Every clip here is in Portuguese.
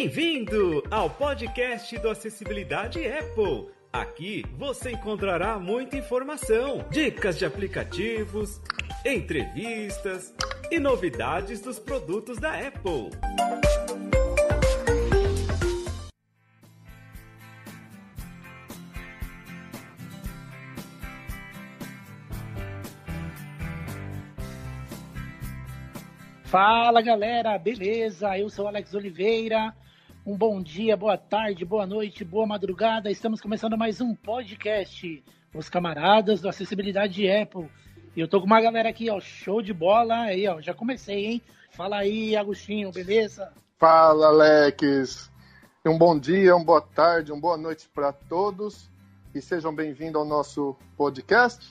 Bem-vindo ao podcast do Acessibilidade Apple. Aqui você encontrará muita informação, dicas de aplicativos, entrevistas e novidades dos produtos da Apple. Fala galera, beleza? Eu sou o Alex Oliveira. Um bom dia, boa tarde, boa noite, boa madrugada. Estamos começando mais um podcast, os camaradas do Acessibilidade Apple. E eu tô com uma galera aqui, ó, show de bola. Aí, ó, já comecei, hein? Fala aí, Agostinho, beleza? Fala, Alex. Um bom dia, uma boa tarde, uma boa noite para todos. E sejam bem-vindos ao nosso podcast.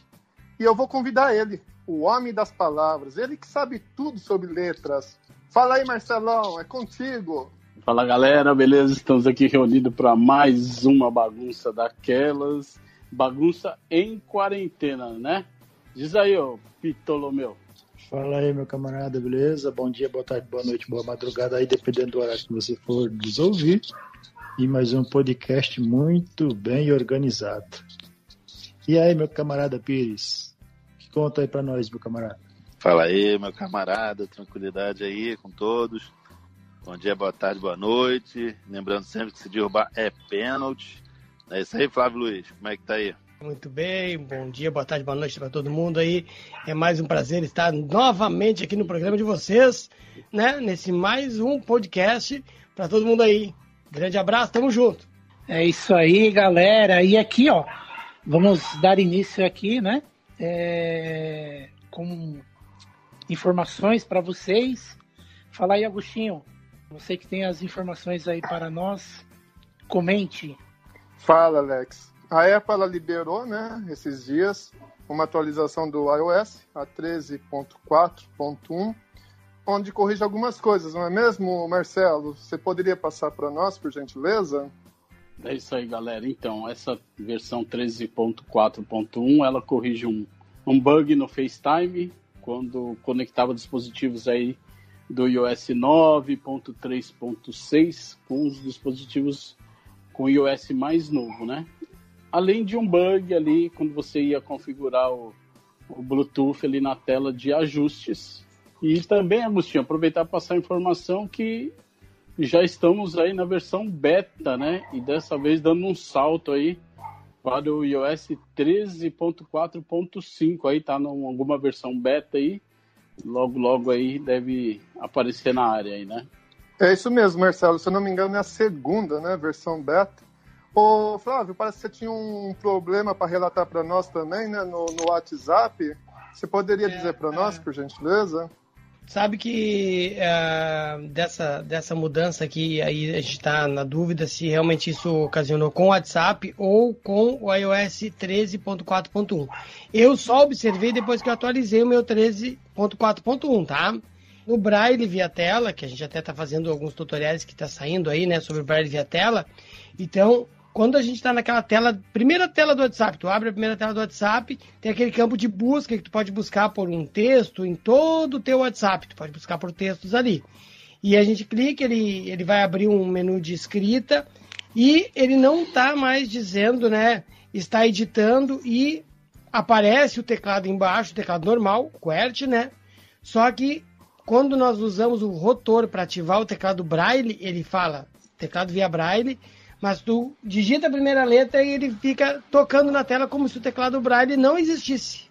E eu vou convidar ele, o homem das palavras, ele que sabe tudo sobre letras. Fala aí, Marcelão, é contigo. Fala, galera, beleza? Estamos aqui reunidos para mais uma bagunça daquelas. Bagunça em quarentena, né? Diz aí, ô Ptolomeu. Fala aí, meu camarada, beleza? Bom dia, boa tarde, boa noite, boa madrugada aí, dependendo do horário que você for nos ouvir. E mais um podcast muito bem organizado. E aí, meu camarada Pires? Conta aí pra nós, meu camarada. Fala aí, meu camarada, tranquilidade aí com todos. Bom dia, boa tarde, boa noite. Lembrando sempre que se derrubar é pênalti. É isso aí, Flávio Luiz, como é que tá aí? Muito bem, bom dia, boa tarde, boa noite para todo mundo aí. É mais um prazer estar novamente aqui no programa de vocês, né? Nesse mais um podcast para todo mundo aí. Grande abraço, tamo junto. É isso aí, galera. E aqui, ó, vamos dar início aqui, né? Com informações para vocês. Fala aí, Agostinho, você que tem as informações aí para nós, comente. Fala, Alex. A Apple ela liberou, né, esses dias, uma atualização do iOS, a 13.4.1, onde corrige algumas coisas, não é mesmo, Marcelo? Você poderia passar para nós, por gentileza? É isso aí, galera. Então, essa versão 13.4.1, ela corrige um bug no FaceTime, quando conectava dispositivos aí do iOS 9.3.6 com os dispositivos com iOS mais novo, né? Além de um bug ali, quando você ia configurar o Bluetooth ali na tela de ajustes. E também, Agostinho, aproveitar para passar a informação que já estamos aí na versão beta, né? E dessa vez dando um salto aí para o iOS 13.4.5. Aí tá em alguma versão beta aí. Logo aí deve aparecer na área aí, né? É isso mesmo, Marcelo. Se eu não me engano, é a segunda, né? Versão beta. Ô, Flávio, parece que você tinha um problema para relatar para nós também, né? No WhatsApp. Você poderia dizer para nós, por gentileza? Sabe que dessa mudança aqui, aí a gente está na dúvida se realmente isso ocasionou com o WhatsApp ou com o iOS 13.4.1. Eu só observei depois que eu atualizei o meu 13.4.1, tá? No Braille via tela, que a gente até está fazendo alguns tutoriais que está saindo aí, né, sobre o Braille via tela. Então, quando a gente está naquela tela, primeira tela do WhatsApp, tu abre a primeira tela do WhatsApp, tem aquele campo de busca que tu pode buscar por um texto em todo o teu WhatsApp, tu pode buscar por textos ali. E a gente clica, ele vai abrir um menu de escrita e ele não está mais dizendo, né, está editando e aparece o teclado embaixo, o teclado normal, QWERTY, né? Só que quando nós usamos o rotor para ativar o teclado Braille, ele fala teclado via Braille, mas tu digita a primeira letra e ele fica tocando na tela como se o teclado Braille não existisse.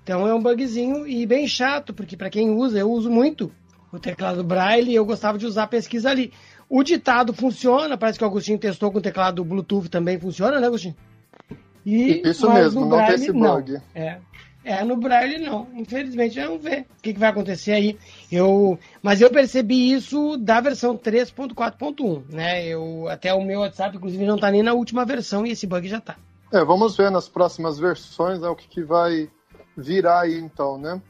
Então é um bugzinho e bem chato, porque para quem usa, eu uso muito o teclado Braille e eu gostava de usar a pesquisa ali. O ditado funciona, parece que o Agostinho testou com o teclado Bluetooth, também funciona, né, Agostinho? Isso mesmo, não tem esse bug. No Braille não, infelizmente vamos ver o que vai acontecer aí. Mas eu percebi isso da versão 3.4.1, né? Até o meu WhatsApp, inclusive, não está nem na última versão e esse bug já está. Vamos ver nas próximas versões, né, o que vai virar aí então, né?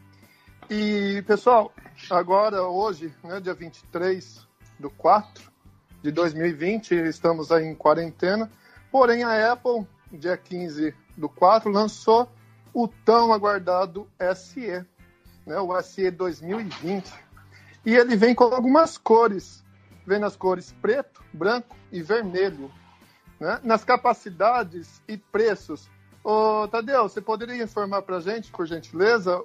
E, pessoal, agora, hoje, né, dia 23/4/2020, estamos aí em quarentena, porém a Apple, dia 15/4, lançou o tão aguardado SE, né, o SE 2020. E ele vem com algumas cores vem nas cores preto, branco e vermelho. Né? Nas capacidades e preços. Ô, Tadeu, você poderia informar para a gente, por gentileza,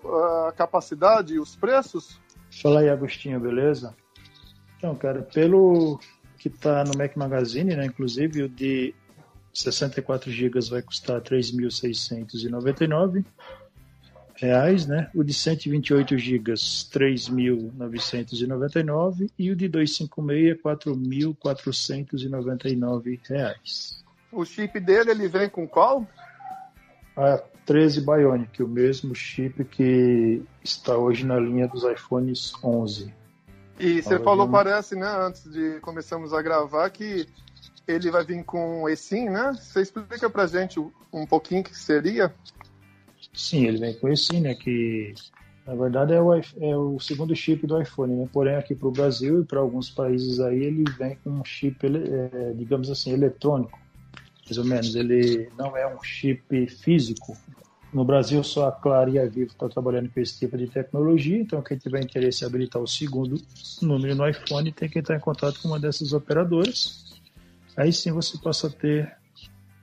a capacidade e os preços? Fala aí, Agostinho, beleza? Então, cara, pelo que está no Mac Magazine, né, inclusive o de 64 GB vai custar R$ 3.699, né? O de 128 GB, R$ 3.999 e o de 256, R$ 4.499. O chip dele, ele vem com qual? A 13 Bionic, o mesmo chip que está hoje na linha dos iPhones 11. E você falou, parece, né, antes de começarmos a gravar, que ele vai vir com eSIM, né? Você explica pra gente um pouquinho o que seria? Sim, ele vem com eSIM, né, que na verdade é o segundo chip do iPhone, né? Porém aqui para o Brasil e para alguns países aí ele vem com um chip, digamos assim, eletrônico, mais ou menos. Ele não é um chip físico. No Brasil só a Claro e a Vivo estão trabalhando com esse tipo de tecnologia, então quem tiver interesse em habilitar o segundo número no iPhone tem que entrar em contato com uma dessas operadoras. Aí sim você passa a ter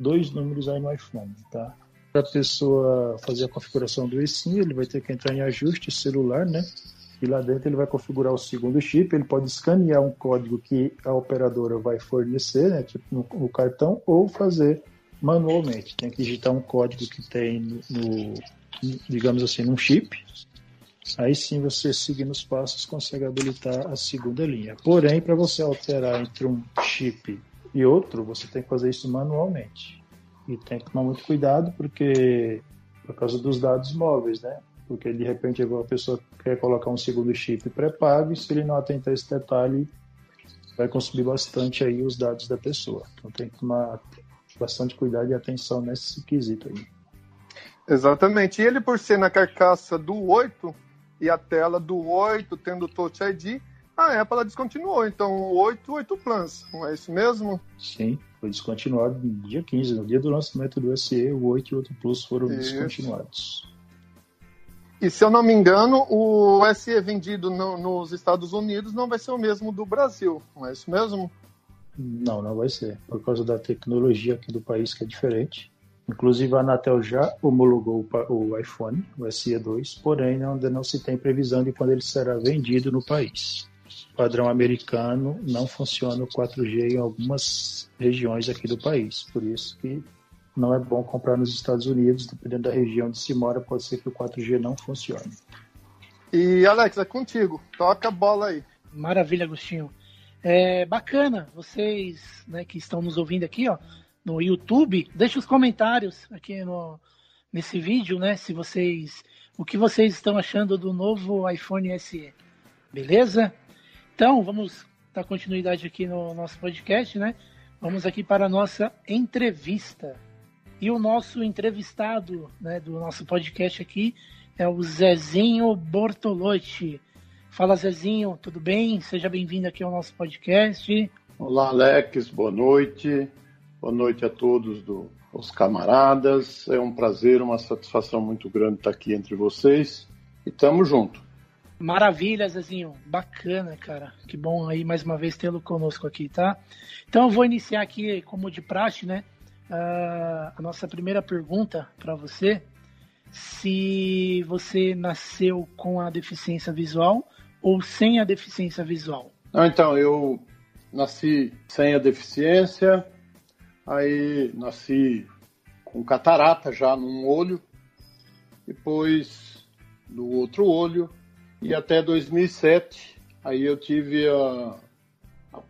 2 números aí no iPhone, tá? Para a pessoa fazer a configuração do eSIM, ele vai ter que entrar em ajuste celular, né? E lá dentro ele vai configurar o segundo chip. Ele pode escanear um código que a operadora vai fornecer, né? Tipo no cartão, ou fazer manualmente. Tem que digitar um código que tem digamos assim, num chip. Aí sim você, seguindo os passos, consegue habilitar a segunda linha. Porém, para você alterar entre um chip e outro, você tem que fazer isso manualmente. E tem que tomar muito cuidado, porque por causa dos dados móveis, né? Porque de repente a pessoa quer colocar um segundo chip pré-pago e se ele não atentar esse detalhe, vai consumir bastante aí os dados da pessoa. Então tem que tomar bastante cuidado e atenção nesse quesito aí. Exatamente. E ele, por ser na carcaça do 8 e a tela do 8 tendo Touch ID, a Apple descontinuou. Então o 8 Plus, não é isso mesmo? Sim. Foi descontinuado no dia 15, no dia do lançamento do SE, o 8 e o 8 Plus foram descontinuados. E se eu não me engano, o SE vendido nos Estados Unidos não vai ser o mesmo do Brasil, não é isso mesmo? Não, não vai ser, por causa da tecnologia aqui do país que é diferente. Inclusive a Anatel já homologou o iPhone, o SE2, porém ainda não se tem previsão de quando ele será vendido no país. Padrão americano, não funciona o 4G em algumas regiões aqui do país. Por isso que não é bom comprar nos Estados Unidos, dependendo da região onde se mora, pode ser que o 4G não funcione. E Alex, é contigo. Toca a bola aí. Maravilha, Agostinho. Bacana, vocês, né, que estão nos ouvindo aqui, ó, no YouTube, deixe os comentários aqui nesse vídeo, né, o que vocês estão achando do novo iPhone SE. Beleza? Então, vamos dar continuidade aqui no nosso podcast, né? Vamos aqui para a nossa entrevista. E o nosso entrevistado, né, do nosso podcast aqui é o Zezinho Bortolotti. Fala, Zezinho, tudo bem? Seja bem-vindo aqui ao nosso podcast. Olá, Alex, boa noite. Boa noite a todos os camaradas. É um prazer, uma satisfação muito grande estar aqui entre vocês. E tamo junto. Maravilha, Zezinho. Bacana, cara. Que bom aí mais uma vez tê-lo conosco aqui, tá? Então eu vou iniciar aqui, como de praxe, né? A nossa primeira pergunta para você. Se você nasceu com a deficiência visual ou sem a deficiência visual? Então, eu nasci sem a deficiência, aí nasci com catarata já num olho, depois do outro olho, e até 2007, aí eu tive a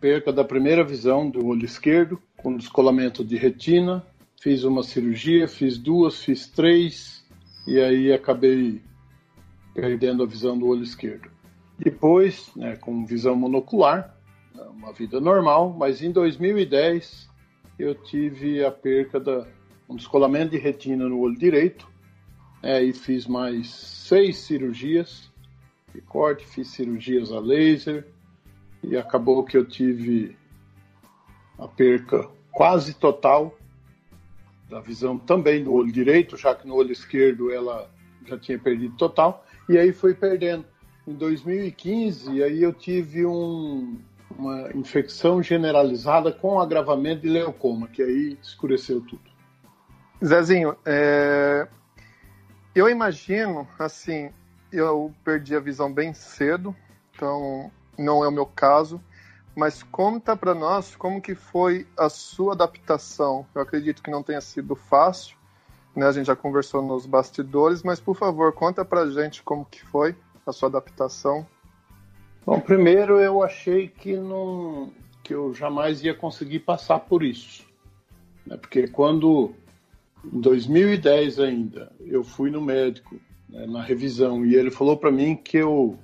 perca da primeira visão do olho esquerdo, com descolamento de retina. Fiz uma cirurgia, fiz 2, fiz 3, e aí acabei perdendo a visão do olho esquerdo. Depois, né, com visão monocular, uma vida normal, mas em 2010 eu tive a perca um descolamento de retina no olho direito, e fiz mais 6 cirurgias de corte, fiz cirurgias a laser, e acabou que eu tive a perca quase total da visão também do olho direito, já que no olho esquerdo ela já tinha perdido total, e aí foi perdendo. Em 2015, aí eu tive um uma infecção generalizada com agravamento de leucoma, que aí escureceu tudo. Zezinho, eu imagino, assim, eu perdi a visão bem cedo, então não é o meu caso, mas conta para nós como que foi a sua adaptação. Eu acredito que não tenha sido fácil, né? A gente já conversou nos bastidores, mas por favor, conta pra gente como que foi a sua adaptação. Bom, primeiro eu achei que eu jamais ia conseguir passar por isso, né? Porque quando, em 2010 ainda, eu fui no médico, né, na revisão, e ele falou para mim que eu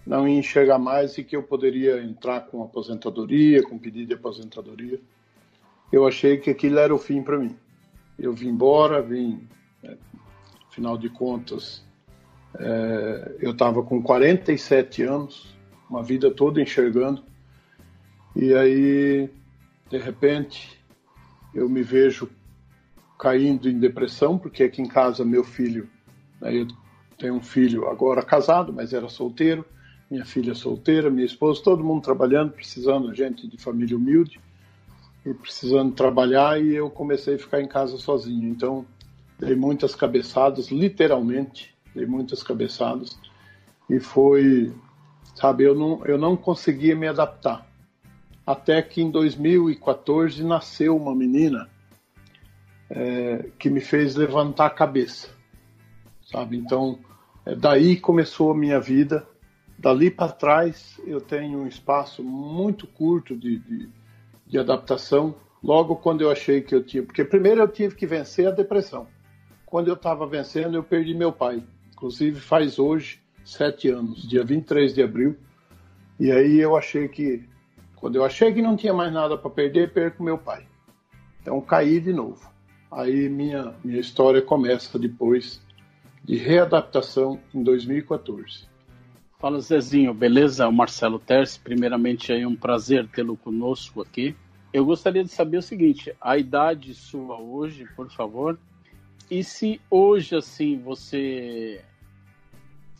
não ia enxergar mais e que eu poderia entrar com aposentadoria, com pedido de aposentadoria. Eu achei que aquilo era o fim para mim. Eu vim embora, afinal de contas, eu estava com 47 anos, uma vida toda enxergando, e aí, de repente, eu me vejo caindo em depressão, porque aqui em casa meu filho, né, eu tenho um filho agora casado, mas era solteiro, minha filha solteira, minha esposa, todo mundo trabalhando, precisando, gente de família humilde, e precisando trabalhar, e eu comecei a ficar em casa sozinho. Então, dei muitas cabeçadas, literalmente, dei muitas cabeçadas, e foi, sabe, eu não conseguia me adaptar. Até que em 2014 nasceu uma menina que me fez levantar a cabeça, sabe? Então, daí começou a minha vida. Dali para trás, eu tenho um espaço muito curto de adaptação. Logo quando eu achei que eu tinha... Porque primeiro eu tive que vencer a depressão. Quando eu estava vencendo, eu perdi meu pai. Inclusive faz hoje 7 anos, dia 23 de abril. E aí eu achei que... Quando eu achei que não tinha mais nada para perder, perco meu pai. Então caí de novo. Aí minha história começa depois de readaptação em 2014. Fala, Zezinho, beleza? O Marcelo Terce, primeiramente é um prazer tê-lo conosco aqui. Eu gostaria de saber o seguinte, a idade sua hoje, por favor, e se hoje, assim, você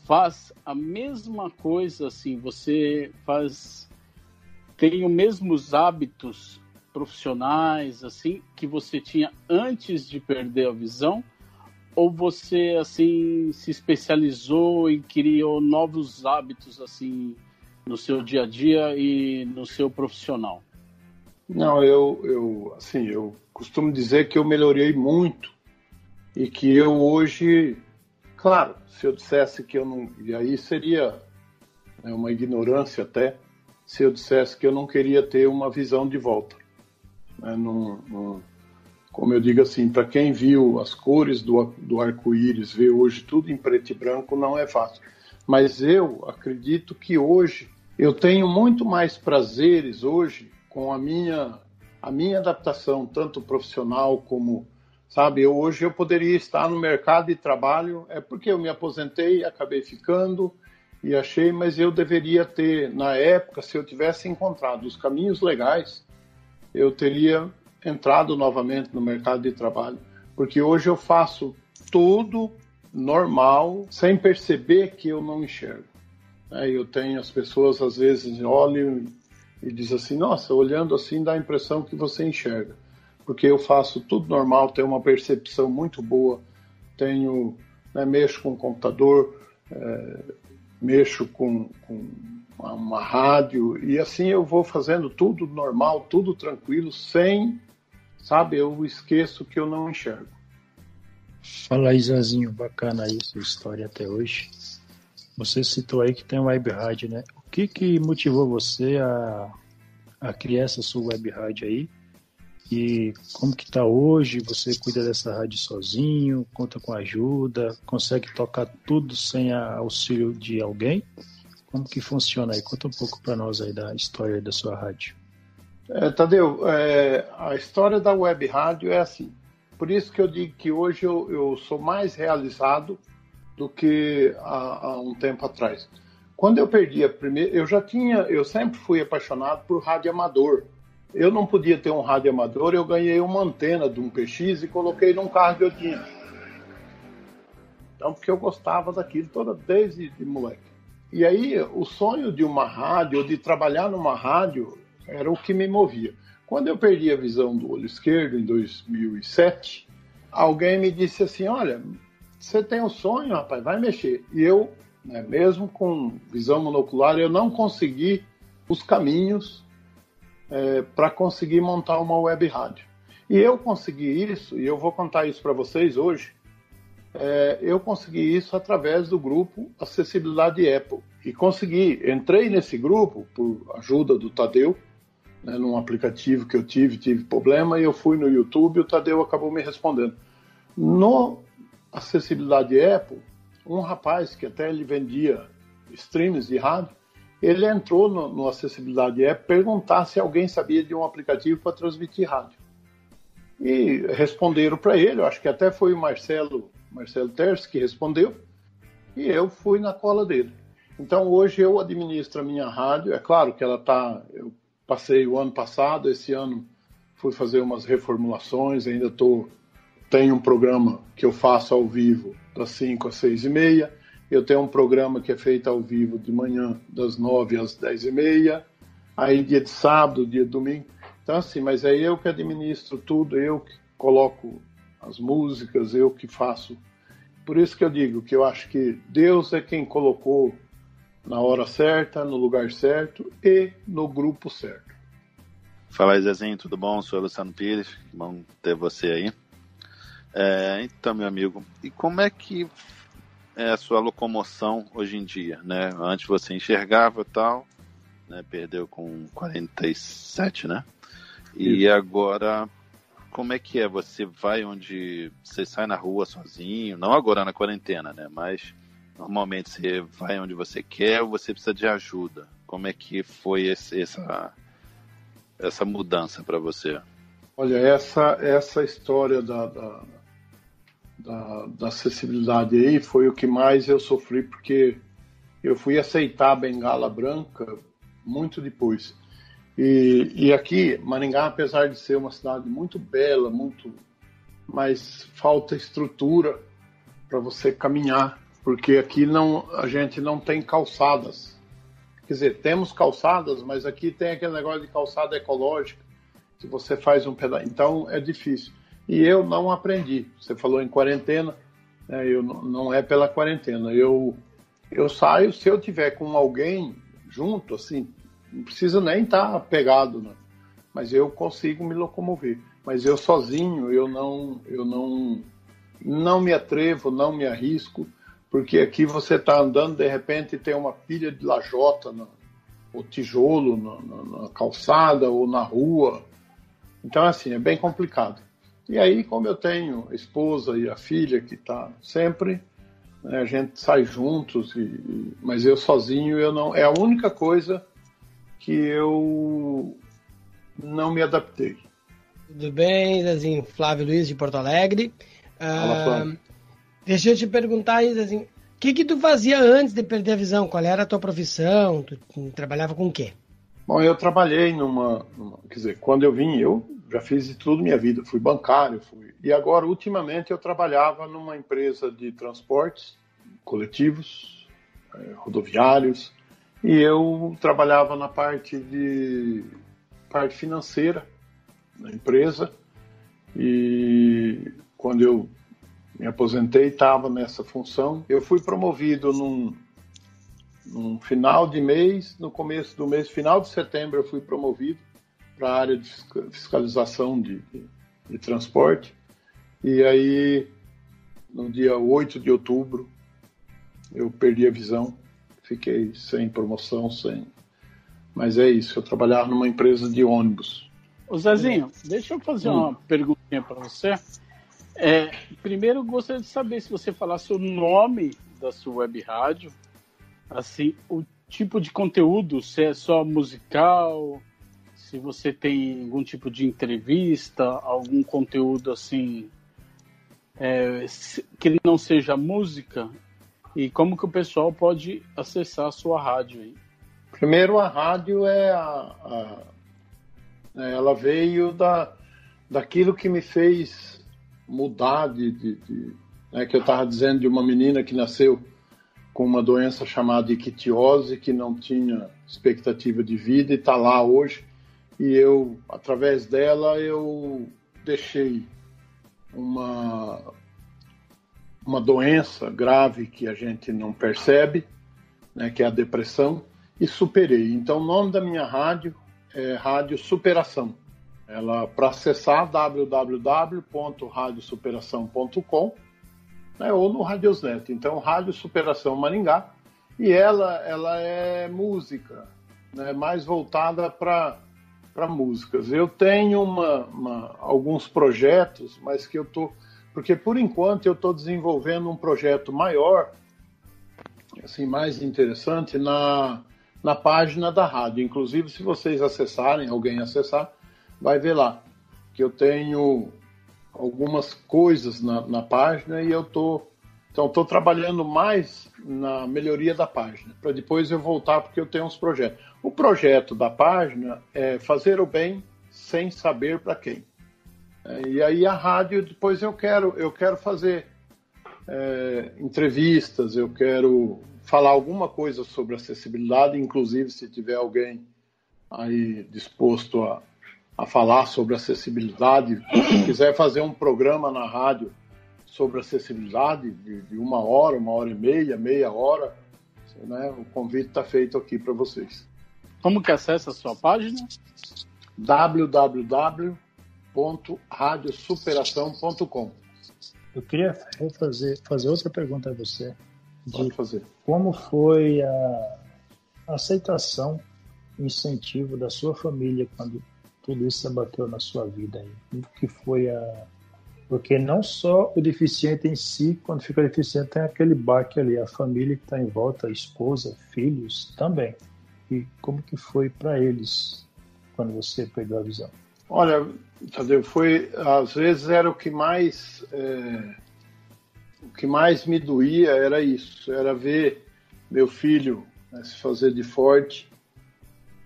faz a mesma coisa, assim, você tem os mesmos hábitos profissionais, assim, que você tinha antes de perder a visão? Ou você, assim, se especializou e criou novos hábitos, assim, no seu dia a dia e no seu profissional? Não, eu costumo dizer que eu melhorei muito e que eu hoje, claro, se eu dissesse que eu não... E aí seria uma ignorância até, se eu dissesse que eu não queria ter uma visão de volta. Como eu digo assim, para quem viu as cores do arco-íris, vê hoje tudo em preto e branco, não é fácil. Mas eu acredito que hoje eu tenho muito mais prazeres hoje com a minha adaptação, tanto profissional como, sabe, hoje eu poderia estar no mercado de trabalho, é porque eu me aposentei, acabei ficando e achei, mas eu deveria ter, na época, se eu tivesse encontrado os caminhos legais, eu teria entrado novamente no mercado de trabalho, porque hoje eu faço tudo normal, sem perceber que eu não enxergo. Eu tenho as pessoas, às vezes, olham e dizem assim, nossa, olhando assim dá a impressão que você enxerga, porque eu faço tudo normal, tenho uma percepção muito boa, mexo com o computador, mexo com uma rádio, e assim eu vou fazendo tudo normal, tudo tranquilo, sem... Sabe, eu esqueço que eu não enxergo. Fala aí, Zezinho, bacana aí sua história até hoje. Você citou aí que tem uma web rádio, né? O que motivou você a criar essa sua web rádio aí? E como que tá hoje? Você cuida dessa rádio sozinho? Conta com ajuda? Consegue tocar tudo sem auxílio de alguém? Como que funciona aí? Conta um pouco para nós aí da história da sua rádio. Tadeu, a história da web rádio é assim. Por isso que eu digo que hoje eu sou mais realizado do que há um tempo atrás. Quando eu perdi a primeira, eu sempre fui apaixonado por rádio amador. Eu não podia ter um rádio amador, eu ganhei uma antena de um PX e coloquei num carro que eu tinha. Então, porque eu gostava daquilo desde moleque. E aí o sonho de uma rádio, ou de trabalhar numa rádio, era o que me movia. Quando eu perdi a visão do olho esquerdo, em 2007, alguém me disse assim, olha, você tem um sonho, rapaz, vai mexer. E eu, né, mesmo com visão monocular, eu não consegui os caminhos para conseguir montar uma web rádio. E eu consegui isso, e eu vou contar isso para vocês hoje, eu consegui isso através do grupo Acessibilidade Apple. E entrei nesse grupo por ajuda do Tadeu, né, num aplicativo que eu tive problema, e eu fui no YouTube e o Tadeu acabou me respondendo. No Acessibilidade Apple, um rapaz que até ele vendia streams de rádio, ele entrou no Acessibilidade Apple perguntar se alguém sabia de um aplicativo para transmitir rádio. E responderam para ele, eu acho que até foi o Marcelo Terce que respondeu, e eu fui na cola dele. Então hoje eu administro a minha rádio, é claro que eu passei o ano passado, esse ano fui fazer umas reformulações, tenho um programa que eu faço ao vivo das 5 às 6h30, eu tenho um programa que é feito ao vivo de manhã das 9 às 10h30, aí dia de sábado, dia de domingo. Então assim, mas é eu que administro tudo, eu que coloco as músicas, eu que faço. Por isso que eu digo que eu acho que Deus é quem colocou na hora certa, no lugar certo e no grupo certo. Fala aí, Zezinho, tudo bom? Sou Luciano Pires, bom ter você aí. Então, meu amigo, e como é que é a sua locomoção hoje em dia, né? Antes você enxergava e tal, né? Perdeu com 47, né? E agora, como é que é? Você vai você sai na rua sozinho, não agora na quarentena, né? Mas normalmente você vai onde você quer ou você precisa de ajuda? Como é que foi essa mudança para você? Olha, essa história da acessibilidade aí foi o que mais eu sofri, porque eu fui aceitar a bengala branca muito depois. E aqui, Maringá, apesar de ser uma cidade muito bela, mas falta estrutura para você caminhar, porque aqui a gente não tem calçadas. Quer dizer, temos calçadas, mas aqui tem aquele negócio de calçada ecológica, que você faz um pedaço. Então é difícil. E eu não aprendi. Você falou em quarentena, né? Não é pela quarentena. Eu saio, se eu tiver com alguém junto, assim, não precisa nem estar pegado, né? Mas eu consigo me locomover. Mas eu sozinho, eu não me atrevo, não me arrisco, porque aqui você está andando, de repente tem uma pilha de lajota, ou tijolo na calçada ou na rua. Então, assim, é bem complicado. E aí, como eu tenho a esposa e a filha que está sempre, né, a gente sai juntos, mas eu sozinho, é a única coisa que eu não me adaptei. Tudo bem, Zezinho? Flávio Luiz, de Porto Alegre. Fala, Flávio. Deixa eu te perguntar, Zezinho, o que tu fazia antes de perder a visão? Qual era a tua profissão? Tu trabalhava com o quê? Bom, eu trabalhei quer dizer, quando eu vim, eu já fiz de tudo minha vida, fui bancário, e agora, ultimamente, eu trabalhava numa empresa de transportes coletivos, rodoviários, e eu trabalhava na parte financeira da empresa, e quando eu me aposentei, estava nessa função. Eu fui promovido num final de mês, no começo do mês, final de setembro, eu fui promovido para a área de fiscalização de transporte. E aí, no dia 8 de outubro, eu perdi a visão, fiquei sem promoção, Mas é isso, eu trabalhava numa empresa de ônibus. Ô Zezinho, deixa eu fazer uma perguntinha para você. Primeiro, eu gostaria de saber se você falasse o nome da sua web rádio, assim, o tipo de conteúdo, se é só musical, se você tem algum tipo de entrevista, algum conteúdo assim, que não seja música, e como que o pessoal pode acessar a sua rádio aí? Primeiro, a rádio ela veio daquilo que me fez mudar que eu estava dizendo de uma menina que nasceu com uma doença chamada ictiose, que não tinha expectativa de vida e está lá hoje. E eu, através dela, eu deixei uma doença grave que a gente não percebe, né, que é a depressão, e superei. Então, o nome da minha rádio é Rádio Superação. Ela, para acessar, www.radiosuperação.com, né, ou no Radiosnet. Então, Rádio Superação Maringá. E ela é música, né, mais voltada para músicas. Eu tenho alguns projetos, mas que eu estou... Porque, por enquanto, eu estou desenvolvendo um projeto maior, assim, mais interessante, na página da rádio. Inclusive, se vocês acessarem, alguém acessar, vai ver lá que eu tenho algumas coisas na página e eu estou trabalhando mais na melhoria da página, para depois eu voltar, porque eu tenho uns projetos. O projeto da página é fazer o bem sem saber para quem. E aí a rádio, depois eu quero fazer entrevistas, eu quero falar alguma coisa sobre acessibilidade, inclusive se tiver alguém aí disposto a falar sobre acessibilidade, se quiser fazer um programa na rádio sobre acessibilidade de 1 hora, 1h30, meia hora, né, o convite está feito aqui para vocês. Como que acessa a sua página? www.radiosuperação.com. Eu queria fazer outra pergunta a você. Pode fazer. Como foi a aceitação, incentivo da sua família quando tudo isso abateu na sua vida aí? O que foi Porque não só o deficiente em si, quando fica deficiente, tem aquele baque ali, a família que está em volta, a esposa, filhos também. E como que foi para eles quando você perdeu a visão? Olha, Tadeu, às vezes era o que mais me doía, era isso, era ver meu filho, né, se fazer de forte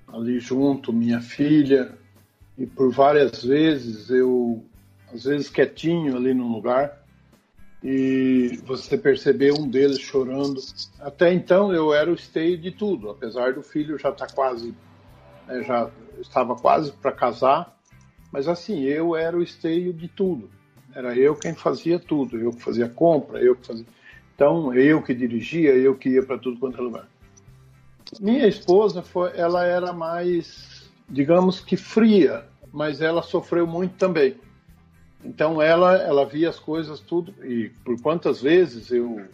ali junto, minha filha, e por várias vezes às vezes quietinho ali num lugar, e você perceber um deles chorando. Até então eu era o esteio de tudo, apesar do filho já estar quase, né, já estava quase para casar, mas assim, eu era o esteio de tudo. Era eu quem fazia tudo, eu que fazia compra, eu que fazia... Então, eu que dirigia, eu que ia para tudo quanto é lugar. Minha esposa, ela era mais, digamos que fria, mas ela sofreu muito também. Então, ela via as coisas tudo, e por quantas vezes eu,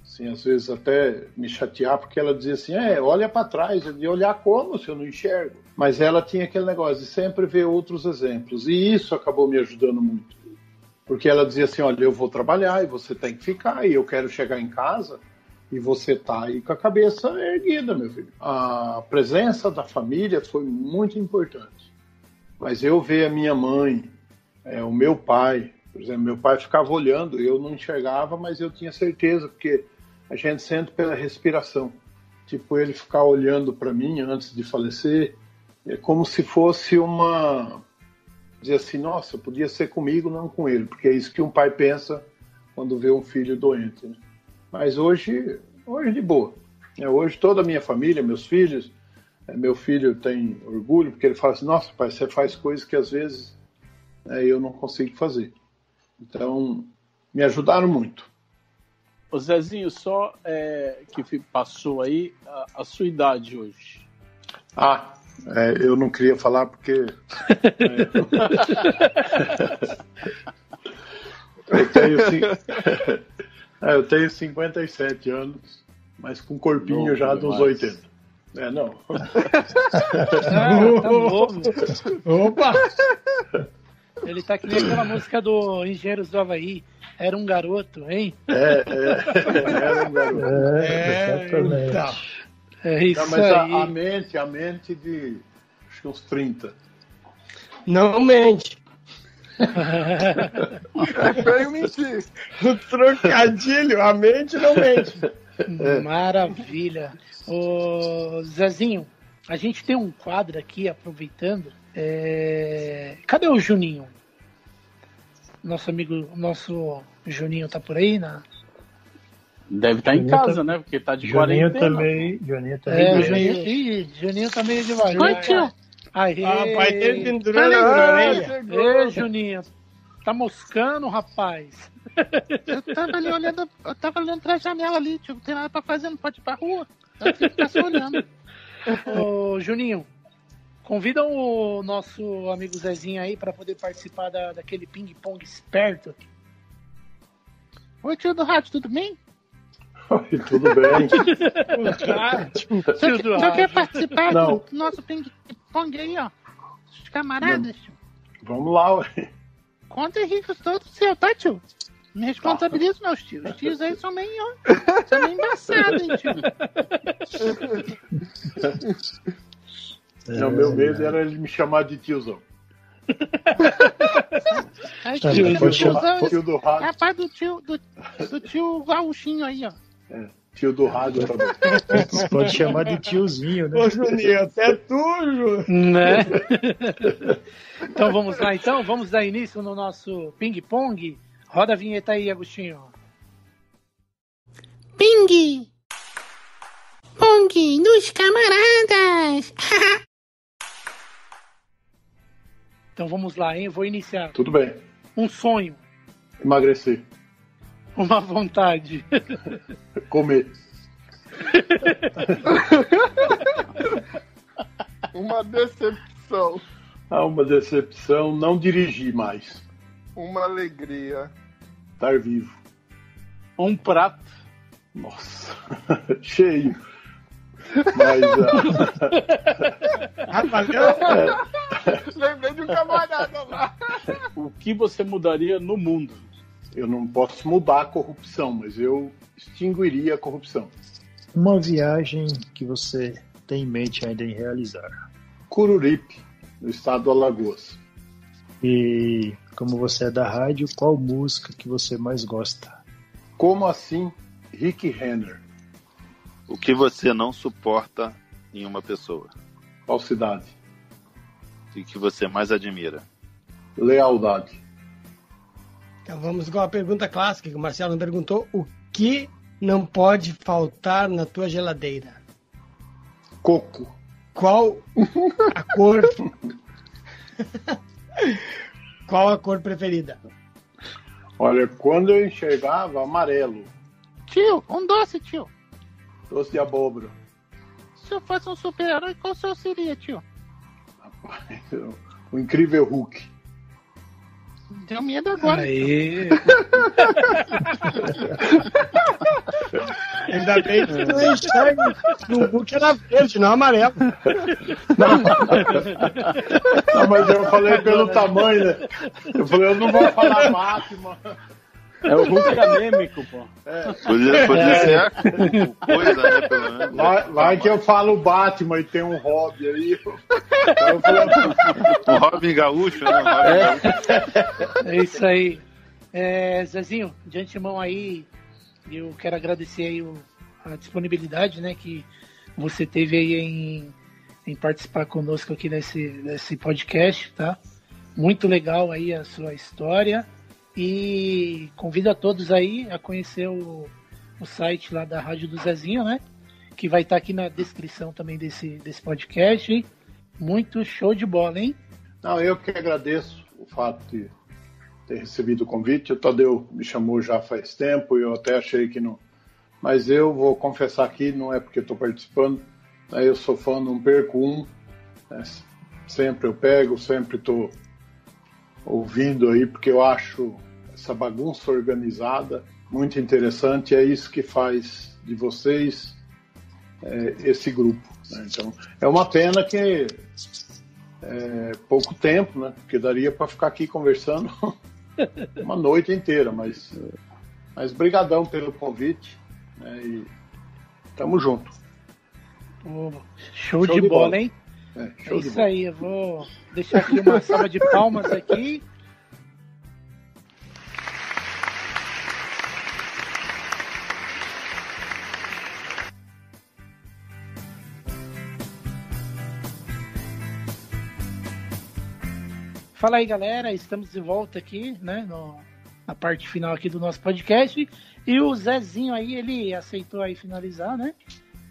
assim, às vezes até me chatear, porque ela dizia assim, olha para trás, eu dizia, olhar como se eu não enxergo? Mas ela tinha aquele negócio de sempre ver outros exemplos, e isso acabou me ajudando muito. Porque ela dizia assim, olha, eu vou trabalhar, e você tem que ficar, e eu quero chegar em casa, e você tá aí com a cabeça erguida, meu filho. A presença da família foi muito importante. Mas eu ver a minha mãe, o meu pai, por exemplo, meu pai ficava olhando, eu não enxergava, mas eu tinha certeza, porque a gente sente pela respiração. Tipo, ele ficar olhando para mim antes de falecer, é como se fosse dizer assim, nossa, podia ser comigo, não com ele, porque é isso que um pai pensa quando vê um filho doente, né? Mas hoje de boa. Hoje toda a minha família, meus filhos, meu filho tem orgulho, porque ele fala assim, nossa, pai, você faz coisas que às vezes eu não consigo fazer. Então, me ajudaram muito. Ô Zezinho, só que passou aí a sua idade hoje. Eu não queria falar porque... eu tenho 57 anos, mas com corpinho já dos 80. Não. Tá novo. Opa! Ele tá que nem aquela música do Engenheiros do Havaí. Era um garoto, hein? Era um garoto. Exatamente. Então, é isso. Não, mas aí. a mente de acho que uns 30. Não mente. É feio mentir. O trocadilho, a mente não mente. Maravilha. Ô, Zezinho, a gente tem um quadro aqui, aproveitando. Cadê o Juninho? Nosso amigo, nosso Juninho tá por aí? Deve estar em Juninho casa, tá- né? Porque tá de Joninho quarentena. Joninho também. O bem. Juninho tá meio devagar. Oi, tio. Aí. Pai dele pendurando a orelha. Ei, Juninho. Tá moscando, rapaz. Eu tava olhando pra janela ali, tio. Não tem nada pra fazer, não pode ir pra rua. Eu fico só olhando. Ô, Juninho, convida o nosso amigo Zezinho aí pra poder participar daquele ping-pong esperto. Oi, tio do rádio, tudo bem? Oi, tudo bem? Tio do Só quer rádio. participar Não. do nosso ping-pong aí, ó. Os camaradas, tio. Vamos lá, ué. Conta ricos todos seu, tá, tio? Me responsabilizo, meus tios. Os tios aí são meio embaçados, hein, tio? O meu medo era ele me chamar de tiozão. Aí, Tá, tio, pode tiozão, chamar. Tio do é rádio. a parte do tio Gauchinho aí, ó. Tio do rádio também. Você pode chamar de tiozinho, né? Ô, Juninho, até tu, Ju. Né? Então vamos lá, então. Vamos dar início no nosso ping-pong. Roda a vinheta aí, Agostinho. Ping! Pong dos camaradas! Então vamos lá, hein? Eu vou iniciar. Tudo bem. Um sonho, Emagrecer. uma vontade, Comer. Uma decepção, Uma decepção, não dirigir mais. uma alegria, Estar vivo. Um prato. Nossa, cheio. Mas lembrei de um camarada lá. O que você mudaria no mundo? eu não posso mudar a corrupção, mas eu extinguiria a corrupção. Uma viagem que você tem em mente ainda em realizar. Cururipe, no estado do Alagoas. E como você é da rádio, qual música que você mais gosta? Como assim, Rick Renner? O que você não suporta em uma pessoa? Falsidade. E que você mais admira? Lealdade. Então vamos com a pergunta clássica que o Marcelo perguntou. O que não pode faltar na tua geladeira? Coco. Qual a cor? Qual a cor preferida? Olha, quando eu enxergava, amarelo. Tio, um doce, tio. Doce de abóbora. Se eu fosse um super-herói, qual o seu seria, tio? O incrível Hulk. Deu medo agora. Aí. Ainda bem que tu enxerga no Hulk era verde, não amarelo. Não, mas eu falei pelo tamanho, né? Eu falei, eu não vou falar Batman. É o Hulk anêmico, pô. Podia ser coisa, né? Pelo menos. Vai que eu falo Batman e tem um hobby aí. Eu falei, Um Robin Gaúcho, né? Um Robin Gaúcho. É isso aí. Zezinho, de antemão aí, eu quero agradecer aí a disponibilidade, né, que você teve aí em participar conosco aqui nesse podcast, tá? Muito legal aí a sua história e convido a todos aí a conhecer o site lá da Rádio do Zezinho, né? Que vai estar aqui na descrição também desse podcast, hein? Muito show de bola, hein? não, eu que agradeço o fato de ter recebido o convite. O Tadeu me chamou já faz tempo e eu até achei que não. Mas eu vou confessar aqui, não é porque estou participando, né? Eu sou fã, não perco um. Né? Sempre eu pego, sempre estou ouvindo aí, porque eu acho essa bagunça organizada muito interessante. É isso que faz de vocês esse grupo. Né? Então, é uma pena que é pouco tempo, né? Porque daria para ficar aqui conversando uma noite inteira, mas brigadão pelo convite, né? E tamo junto. Show de bola, hein? Show É de isso bola. aí, eu vou deixar aqui uma salva de palmas aqui. Fala aí, galera, estamos de volta aqui, né, a parte final aqui do nosso podcast. E o Zezinho aí, ele aceitou aí finalizar, né?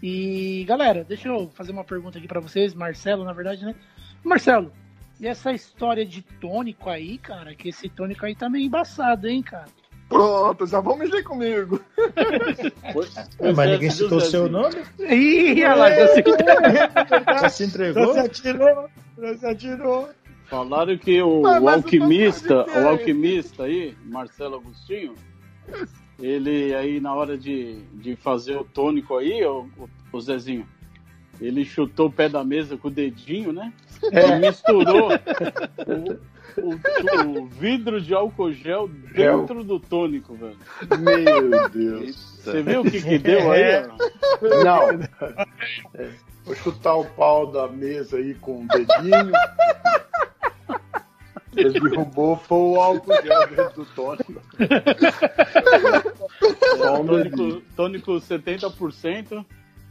E, galera, deixa eu fazer uma pergunta aqui pra vocês. Marcelo, na verdade, né? Marcelo, e essa história de tônico aí, cara? Que esse tônico aí tá meio embaçado, hein, cara? Pronto, já vão mexer comigo. Mas ninguém citou o seu nome? Ih, olha lá, Já se entregou? Já se atirou. Falaram que o alquimista aí, Marcelo Agostinho, ele aí na hora de fazer o tônico aí, o Zezinho, ele chutou o pé da mesa com o dedinho, né? E misturou o vidro de álcool gel dentro do tônico, velho. Meu Deus. Você viu o que deu aí? Não. Vou chutar o pau da mesa aí com o dedinho. Ele derrubou, foi o álcool gel dentro do tônico. Tônico 70%.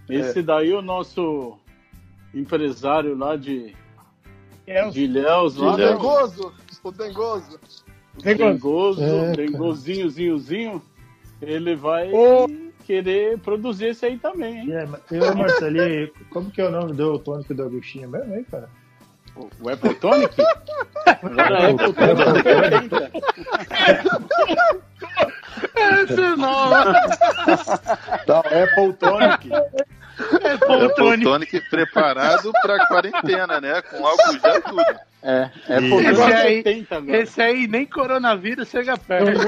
Esse daí o nosso empresário lá de Ilhéus. O Dengoso. Dengozinho, ele vai querer produzir esse aí também, hein? Eu, Marcelinho, como que é o nome do tônico do Agostinho mesmo, hein, cara? O Apple Tonic? Agora é Apple Tonic. Esse não. Tá, Apple Tonic. Apple Tonic preparado pra quarentena, né? Com álcool gel tudo. Apple Esse aí, 70 agora. esse aí nem coronavírus chega perto.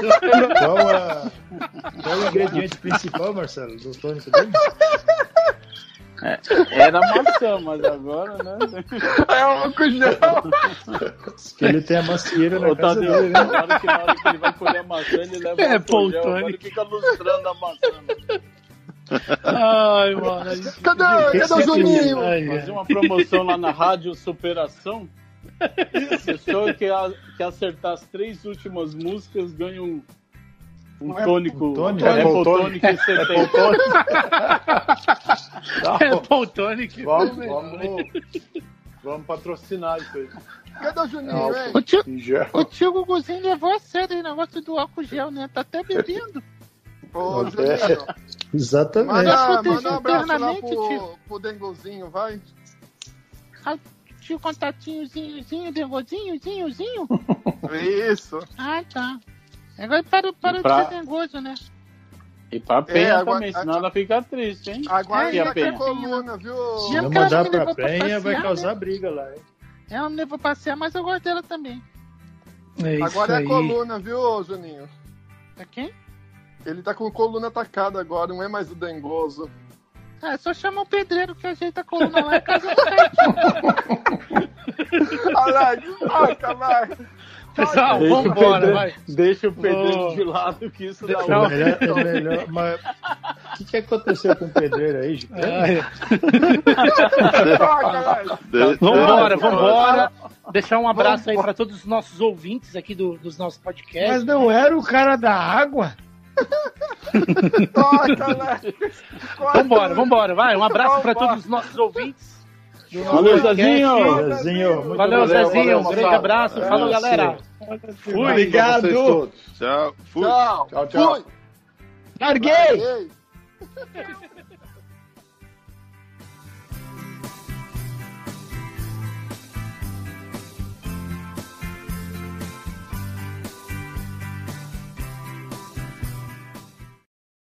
Qual o ingrediente principal, Marcelo, do tônico dele? Era maçã, mas agora, né? É álcool gel. Que ele tem a macieira na casa Tadeu, dele, né? na hora que ele vai colher a maçã, ele leva o álcool gel, agora ele fica lustrando a maçã. Ai, mano. Cadê o Juninho? Fazer uma promoção lá na Rádio Superação. A pessoa que acertar as 3 últimas músicas ganha um tônico. Apple Tonic 70. Apple Tonic. Vamos patrocinar isso aí. Cadê o Juninho, hein? O tio Guguzinho levou a sério o negócio do álcool gel, né? Tá até bebendo. Ô, Juninho. Exatamente. Manda um abraço lá pro Dengozinho, vai. Ah, tio contatinhozinho, Dengozinho. Isso. Ah, tá. Agora parou de ser dengoso, né? E pra Penha também, senão ela fica triste, hein? Aguarda a Penha. a coluna, viu? Se não mandar pra Penha, vai causar briga lá, hein? Ela me levou passear, mas eu gosto dela também. Agora é a coluna, viu, Juninho? É quem? Ele tá com coluna atacada agora, não é mais o Dengoso. É só chamar o pedreiro que ajeita a coluna lá e casa certinho. Olha lá, desmarca, vai. Pessoal, vambora, vai. Deixa o pedreiro de lado, que isso dá É melhor, mas o que aconteceu com o pedreiro aí, gente? Vambora. Deixar um abraço aí pra todos os nossos ouvintes aqui dos nossos podcasts. Mas não era o cara da água? Vambora, vai. Um abraço pra todos os nossos ouvintes. Valeu, Zezinho. Valeu, Zezinho. Um grande abraço. Falou, galera. Fui. Obrigado. Tchau. Tchau. Larguei.